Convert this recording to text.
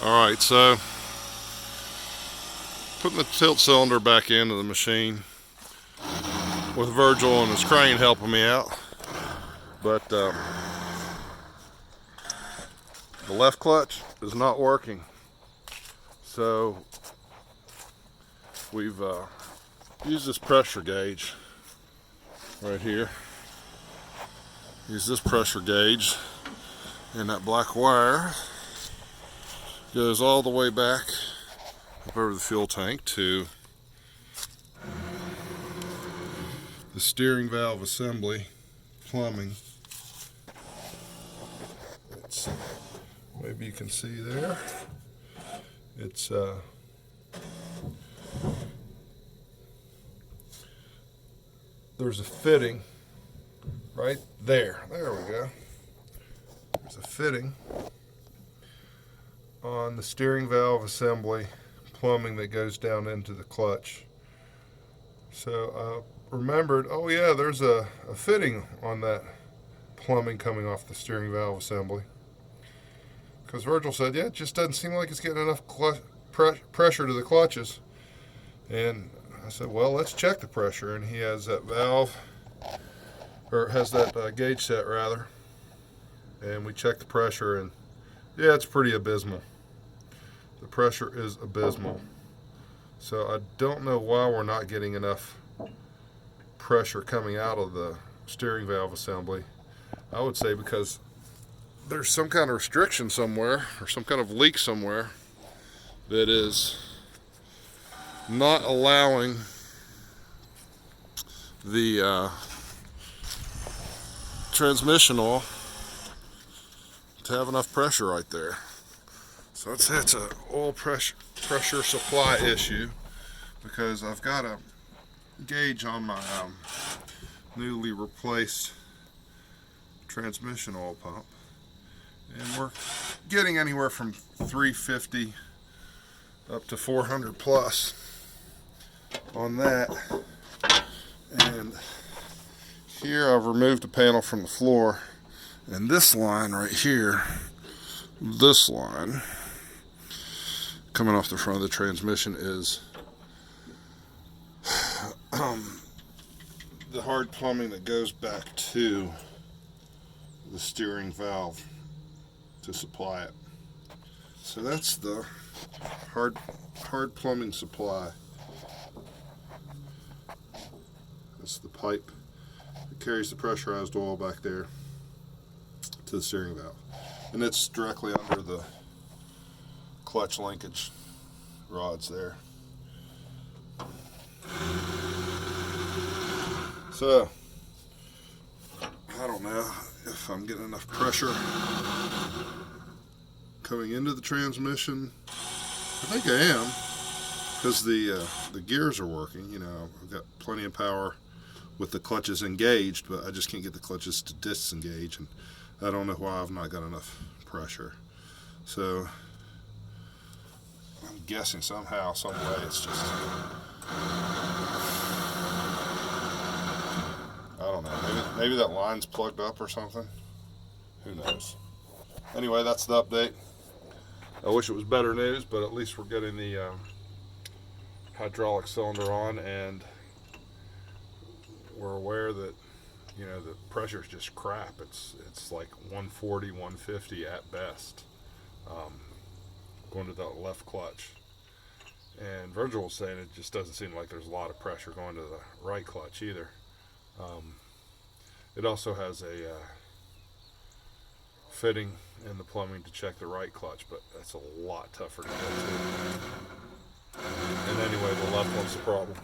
Alright, so putting the tilt cylinder back into the machine with Virgil and his crane helping me out. But the left clutch is not working. So we've used this pressure gauge right here. Use this pressure gauge, and that black wire goes all the way back up over the fuel tank to the steering valve assembly plumbing. Maybe you can see there. It's there's a fitting right there. There we go. There's a fitting on the steering valve assembly plumbing that goes down into the clutch. So remembered, oh yeah, there's a fitting on that plumbing coming off the steering valve assembly. Because Virgil said, yeah, it just doesn't seem like it's getting enough pressure to the clutches. And I said, well, let's check the pressure. And he has that valve, or has that gauge set rather. And we checked the pressure, and yeah, it's pretty abysmal. The pressure is abysmal. So I don't know why we're not getting enough pressure coming out of the steering valve assembly. I would say because there's some kind of restriction somewhere, or some kind of leak somewhere, that is not allowing the transmission oil to have enough pressure right there. So I'd say it's an oil pressure supply issue, because I've got a gauge on my newly replaced transmission oil pump, and we're getting anywhere from 350 up to 400 plus on that. And here I've removed a panel from the floor, and this line right here, this line coming off the front of the transmission is the hard plumbing that goes back to the steering valve to supply it. So that's the hard plumbing supply. That's the pipe that carries the pressurized oil back there to the steering valve, and it's directly under the clutch linkage rods there. So I don't know if I'm getting enough pressure coming into the transmission. I think I am, because the gears are working. You know, I've got plenty of power with the clutches engaged, but I just can't get the clutches to disengage, and I don't know why I've not got enough pressure. So I'm guessing somehow, some way, it's just, I don't know, maybe that line's plugged up or something. Who knows? Anyway, that's the update. I wish it was better news, but at least we're getting the hydraulic cylinder on, and we're aware that, you know, the pressure's just crap. It's like 140, 150 at best, going to the left clutch. And Virgil was saying it just doesn't seem like there's a lot of pressure going to the right clutch either. It also has a fitting in the plumbing to check the right clutch, but that's a lot tougher to get to. And anyway, the left one's the problem.